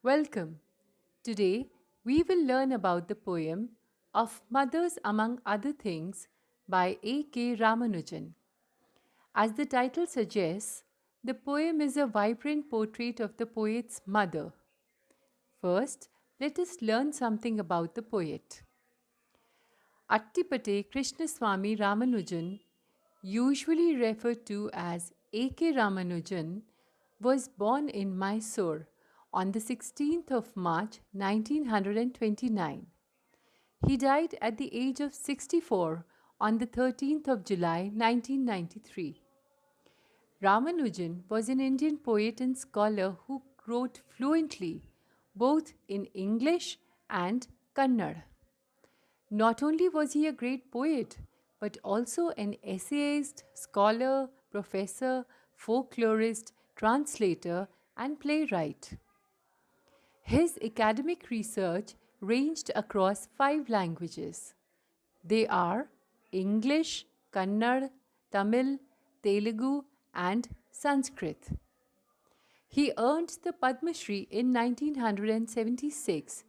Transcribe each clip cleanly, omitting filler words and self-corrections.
Welcome. Today we will learn about the poem of Mothers Among Other Things by A.K. Ramanujan. As the title suggests, the poem is a vibrant portrait of the poet's mother. First, let us learn something about the poet. Attipate Krishnaswamy Ramanujan, usually referred to as A.K. Ramanujan, was born in Mysore on the 16th of March 1929. He died at the age of 64 on the 13th of July 1993. Ramanujan was an Indian poet and scholar who wrote fluently both in English and Kannada. Not only was he a great poet, but also an essayist, scholar, professor, folklorist, translator, and playwright. His academic research ranged across five languages. They are English, Kannada, Tamil, Telugu, and Sanskrit. He earned the Padma Shri in 1976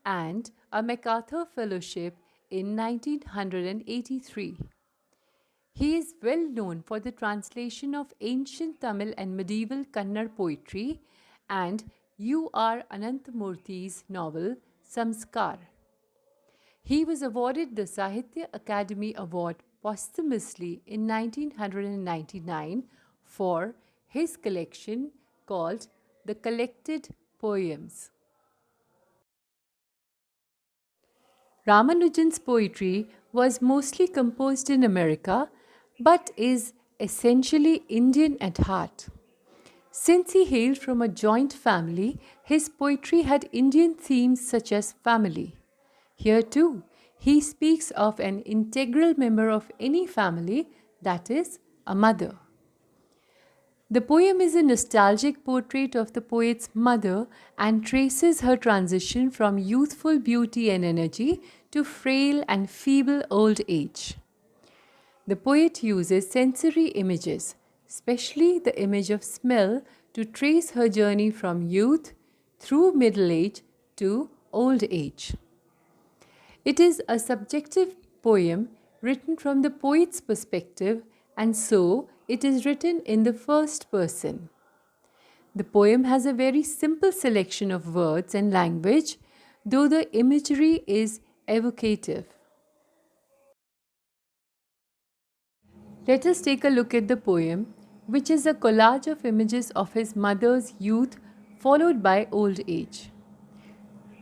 and a MacArthur Fellowship in 1983. He is well known for the translation of ancient Tamil and medieval Kannada poetry and U. R. Ananthamurthy's novel Samskar. He was awarded the Sahitya Akademi Award posthumously in 1999 for his collection called The Collected Poems. Ramanujan's poetry was mostly composed in America but is essentially Indian at heart. Since he hailed from a joint family, his poetry had Indian themes such as family. Here too, he speaks of an integral member of any family, that is, a mother. The poem is a nostalgic portrait of the poet's mother and traces her transition from youthful beauty and energy to frail and feeble old age. The poet uses sensory images, especially the image of smell, to trace her journey from youth through middle age to old age. It is a subjective poem written from the poet's perspective, and so it is written in the first person. The poem has a very simple selection of words and language, though the imagery is evocative. Let us take a look at the poem, which is a collage of images of his mother's youth followed by old age.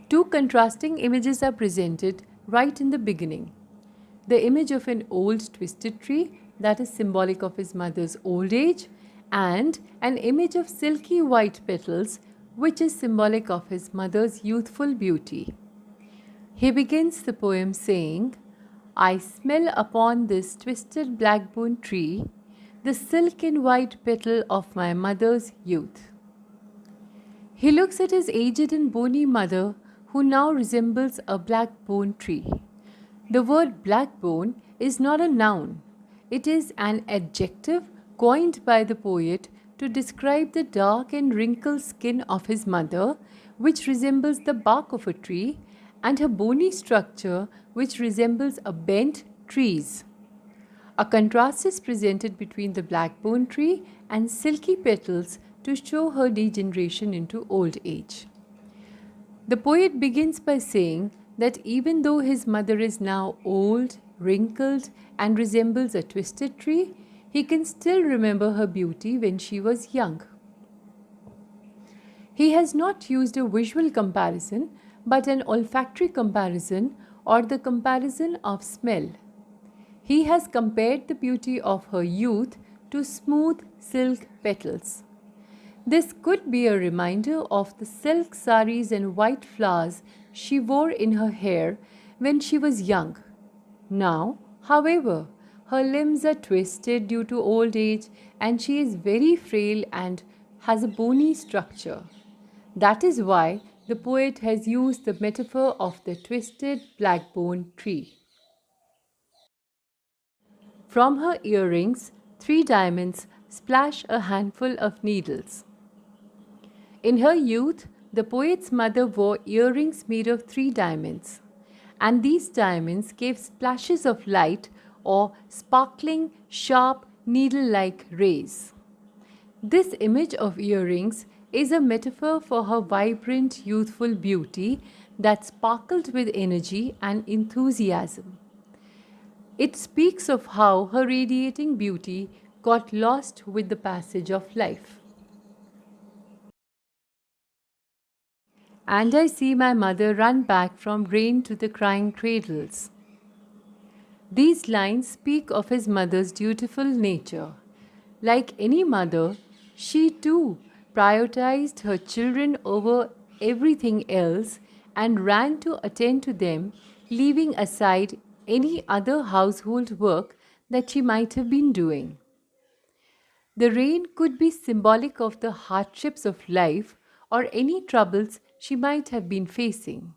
Two contrasting images are presented right in the beginning. The image of an old twisted tree that is symbolic of his mother's old age, and an image of silky white petals which is symbolic of his mother's youthful beauty. He begins the poem saying, I smell upon this twisted blackbone tree the silk and white petal of my mother's youth. He looks at his aged and bony mother, who now resembles a blackbone tree. The word blackbone is not a noun, it is an adjective coined by the poet to describe the dark and wrinkled skin of his mother, which resembles the bark of a tree, and her bony structure, which resembles a bent tree's. A contrast is presented between the blackbone tree and silky petals to show her degeneration into old age. The poet begins by saying that even though his mother is now old, wrinkled, and resembles a twisted tree, he can still remember her beauty when she was young. He has not used a visual comparison but an olfactory comparison or the comparison of smell. He has compared the beauty of her youth to smooth silk petals. This could be a reminder of the silk saris and white flowers she wore in her hair when she was young. Now, however, her limbs are twisted due to old age and she is very frail and has a bony structure. That is why the poet has used the metaphor of the twisted blackbone tree. From her earrings, 3 diamonds splash a handful of needles. In her youth, the poet's mother wore earrings made of three diamonds, and these diamonds gave splashes of light or sparkling, sharp, needle like rays. This image of earrings is a metaphor for her vibrant, youthful beauty that sparkled with energy and enthusiasm. It speaks of how her radiating beauty got lost with the passage of life. And I see my mother run back from rain to the crying cradles. These lines speak of his mother's dutiful nature. Like any mother, she too prioritized her children over everything else and ran to attend to them, leaving aside any other household work that she might have been doing. The rain could be symbolic of the hardships of life or any troubles she might have been facing.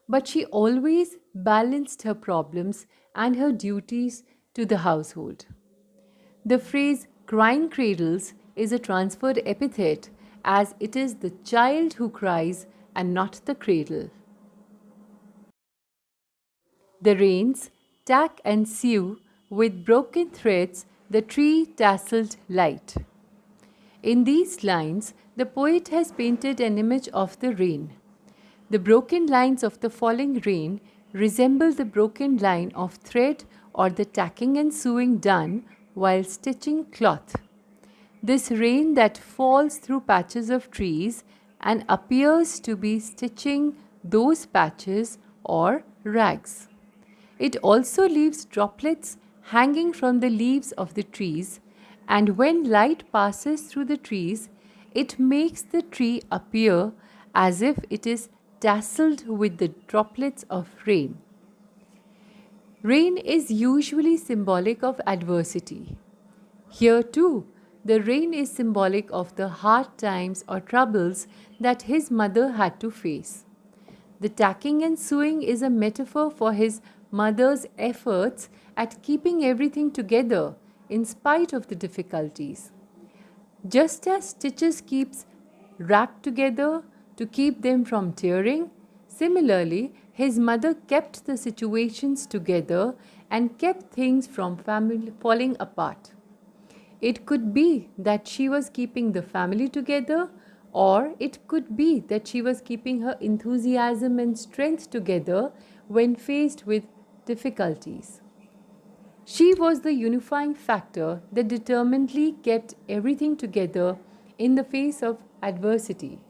But she always balanced her problems and her duties to the household. The phrase crying cradles is a transferred epithet as it is the child who cries and not the cradle. The rains tack and sew with broken threads the tree tasseled light. In these lines, the poet has painted an image of the rain. The broken lines of the falling rain resemble the broken line of thread or the tacking and sewing done while stitching cloth. This rain that falls through patches of trees and appears to be stitching those patches or rags. It also leaves droplets hanging from the leaves of the trees, and when light passes through the trees, it makes the tree appear as if it is tasseled with the droplets of rain. Rain is usually symbolic of adversity. Here too, the rain is symbolic of the hard times or troubles that his mother had to face. The tacking and sewing is a metaphor for his mother's efforts at keeping everything together in spite of the difficulties. Just as stitches keeps wrapped together to keep them from tearing, similarly his mother kept the situations together and kept things from falling apart. It could be that she was keeping the family together, or it could be that she was keeping her enthusiasm and strength together when faced with difficulties. She was the unifying factor that determinedly kept everything together in the face of adversity.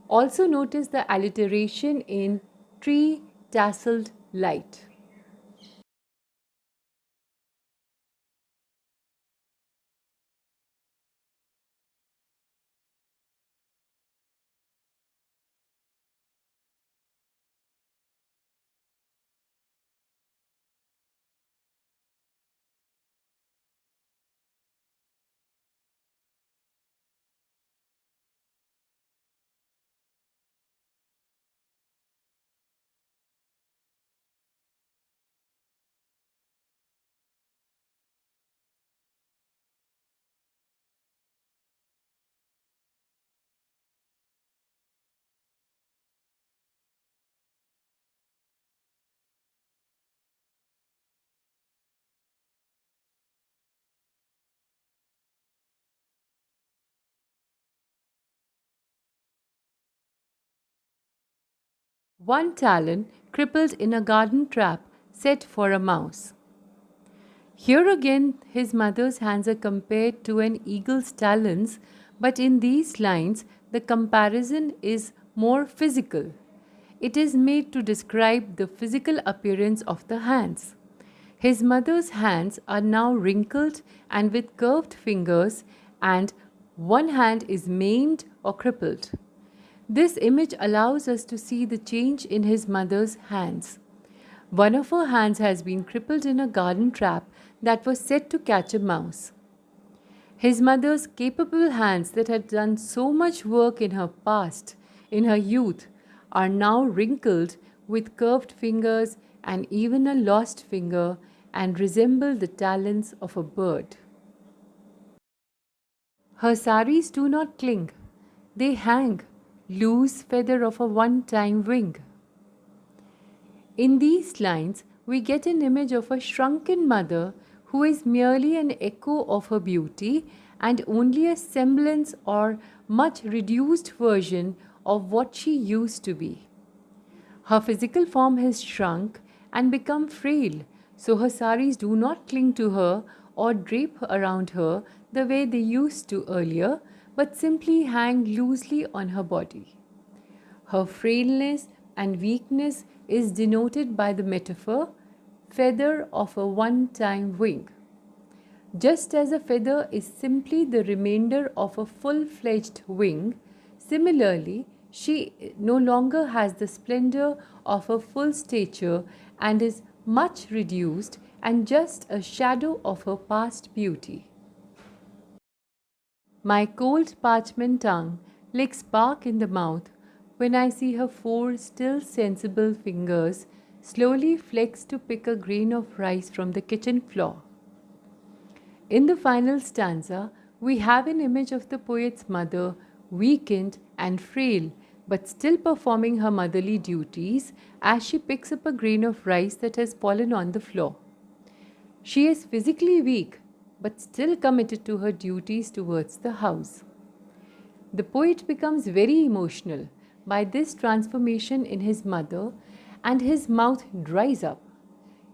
Also, notice the alliteration in tree tasseled light. One talon crippled in a garden trap set for a mouse. Here again, his mother's hands are compared to an eagle's talons, but in these lines, the comparison is more physical. It is made to describe the physical appearance of the hands. His mother's hands are now wrinkled and with curved fingers, and one hand is maimed or crippled. This image allows us to see the change in his mother's hands. One of her hands has been crippled in a garden trap that was set to catch a mouse. His mother's capable hands that had done so much work in her past, in her youth, are now wrinkled with curved fingers and even a lost finger and resemble the talons of a bird. Her saris do not cling, they hang loose feather of a one-time wing. In these lines, we get an image of a shrunken mother who is merely an echo of her beauty and only a semblance or much reduced version of what she used to be. Her physical form has shrunk and become frail, so her saris do not cling to her or drape around her the way they used to earlier, but simply hang loosely on her body. Her frailness and weakness is denoted by the metaphor feather of a one-time wing. Just as a feather is simply the remainder of a full-fledged wing, similarly, she no longer has the splendor of her full stature and is much reduced and just a shadow of her past beauty. My cold parchment tongue licks bark in the mouth when I see her four still sensible fingers slowly flex to pick a grain of rice from the kitchen floor. In the final stanza, we have an image of the poet's mother, weakened and frail, but still performing her motherly duties as she picks up a grain of rice that has fallen on the floor. She is physically weak, but still committed to her duties towards the house. The poet becomes very emotional by this transformation in his mother, and his mouth dries up.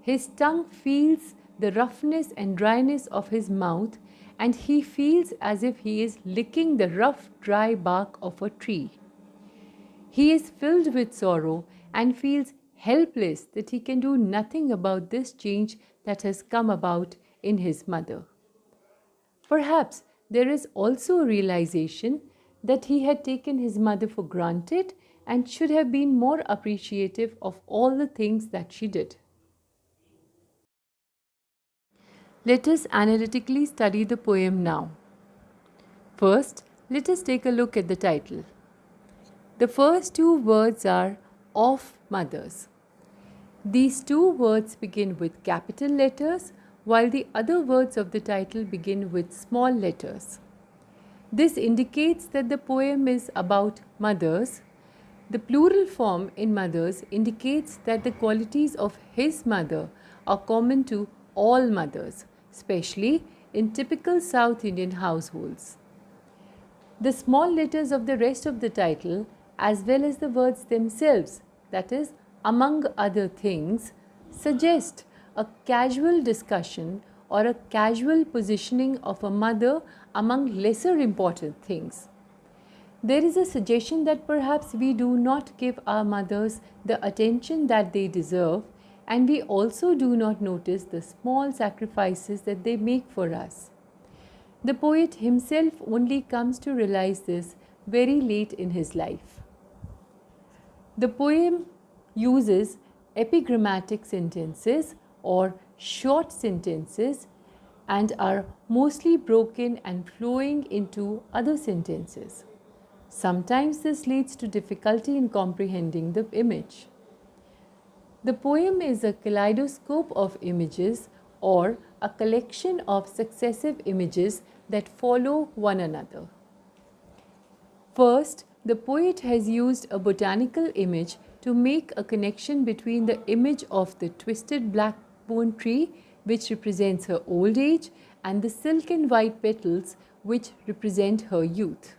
His tongue feels the roughness and dryness of his mouth, and he feels as if he is licking the rough, dry bark of a tree. He is filled with sorrow and feels helpless that he can do nothing about this change that has come about in his mother. Perhaps there is also a realization that he had taken his mother for granted and should have been more appreciative of all the things that she did. Let us analytically study the poem now. First, let us take a look at the title. The first two words are of mothers. These two words begin with capital letters, while the other words of the title begin with small letters. This indicates that the poem is about mothers. The plural form in mothers indicates that the qualities of his mother are common to all mothers, especially in typical South Indian households. The small letters of the rest of the title, as well as the words themselves, that is, among other things, suggest a casual discussion or a casual positioning of a mother among lesser important things. There is a suggestion that perhaps we do not give our mothers the attention that they deserve, and we also do not notice the small sacrifices that they make for us. The poet himself only comes to realize this very late in his life. The poem uses epigrammatic sentences or short sentences and are mostly broken and flowing into other sentences. Sometimes this leads to difficulty in comprehending the image. The poem is a kaleidoscope of images or a collection of successive images that follow one another. First, the poet has used a botanical image to make a connection between the image of the twisted blackbone tree, which represents her old age, and the silken white petals, which represent her youth.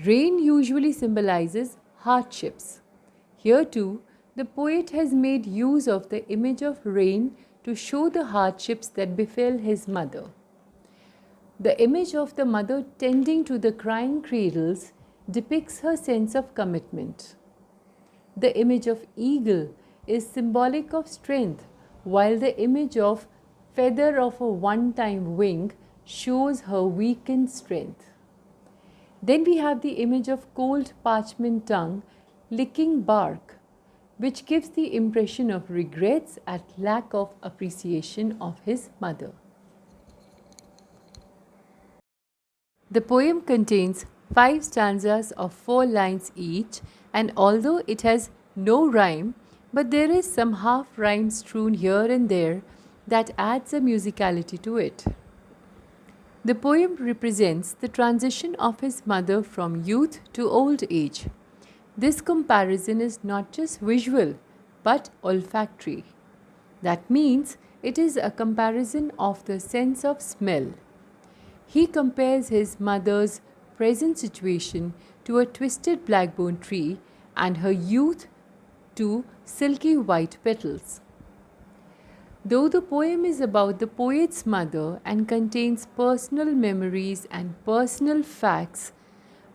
Rain usually symbolizes hardships. Here too, the poet has made use of the image of rain to show the hardships that befell his mother. The image of the mother tending to the crying cradles depicts her sense of commitment. The image of eagle is symbolic of strength, while the image of feather of a one-time wing shows her weakened strength. Then we have the image of cold parchment tongue licking bark, which gives the impression of regrets at lack of appreciation of his mother. The poem contains 5 stanzas of 4 lines each, and although it has no rhyme, but there is some half rhyme strewn here and there that adds a musicality to it. The poem represents the transition of his mother from youth to old age. This comparison is not just visual but olfactory. That means it is a comparison of the sense of smell. He compares his mother's present situation to a twisted blackbone tree and her youth to silky white petals. Though the poem is about the poet's mother and contains personal memories and personal facts,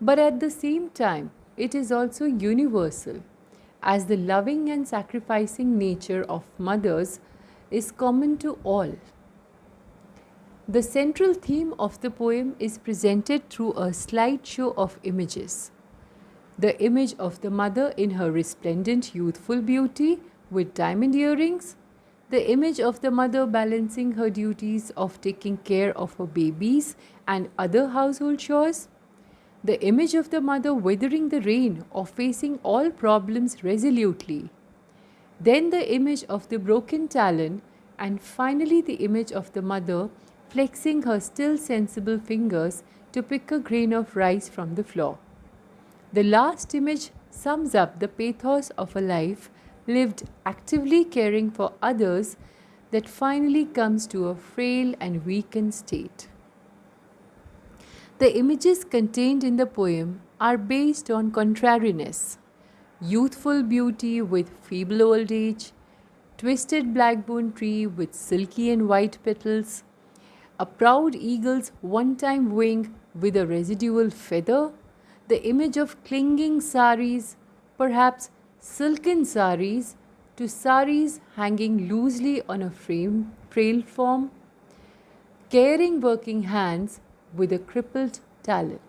but at the same time, it is also universal, as the loving and sacrificing nature of mothers is common to all. The central theme of the poem is presented through a slideshow of images. The image of the mother in her resplendent youthful beauty with diamond earrings, the image of the mother balancing her duties of taking care of her babies and other household chores, the image of the mother weathering the rain or facing all problems resolutely, then the image of the broken talon, and finally the image of the mother flexing her still sensible fingers to pick a grain of rice from the floor. The last image sums up the pathos of a life lived actively caring for others that finally comes to a frail and weakened state. The images contained in the poem are based on contrariness, youthful beauty with feeble old age, twisted blackbone tree with silky and white petals, a proud eagle's one-time wing with a residual feather, the image of clinging saris, perhaps silken saris, to saris hanging loosely on a frail form, caring working hands with a crippled talon.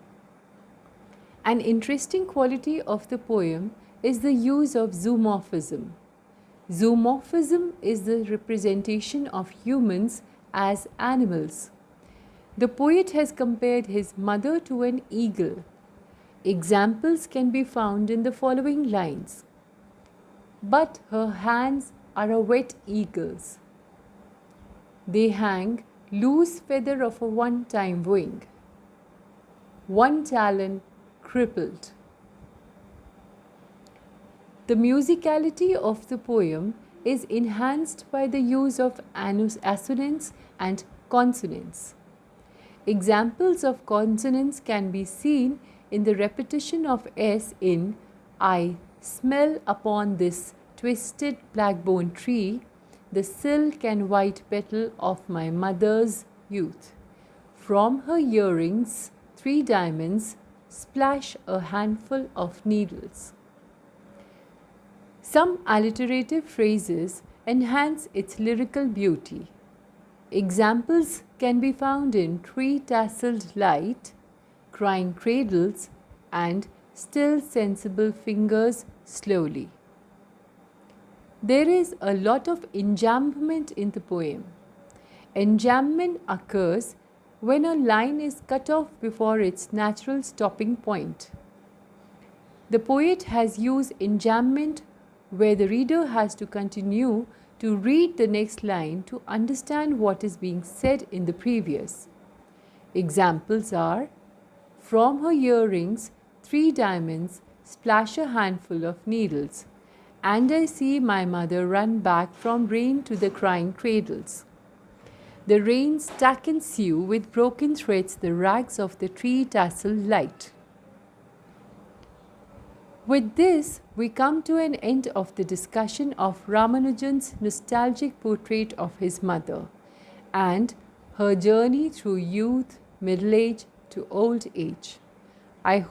An interesting quality of the poem is the use of zoomorphism. Zoomorphism is the representation of humans as animals. The poet has compared his mother to an eagle. Examples can be found in the following lines. But her hands are a wet eagle's. They hang loose feather of a one-time wing. One talon crippled. The musicality of the poem is enhanced by the use of assonance and consonance. Examples of consonance can be seen in the repetition of S in I smell upon this twisted blackbone tree the silk and white petal of my mother's youth. From her earrings, 3 diamonds splash a handful of needles. Some alliterative phrases enhance its lyrical beauty. Examples can be found in 3 tasseled light, crying cradles, and still sensible fingers slowly. There is a lot of enjambment in the poem. Enjambment occurs when a line is cut off before its natural stopping point. The poet has used enjambment where the reader has to continue to read the next line to understand what is being said in the previous. Examples are, from her earrings, 3 diamonds splash a handful of needles, and I see my mother run back from rain to the crying cradles. The rain stack and sew with broken threads the rags of the 3 tasseled light. With this, we come to an end of the discussion of Ramanujan's nostalgic portrait of his mother and her journey through youth, middle age to old age. I hope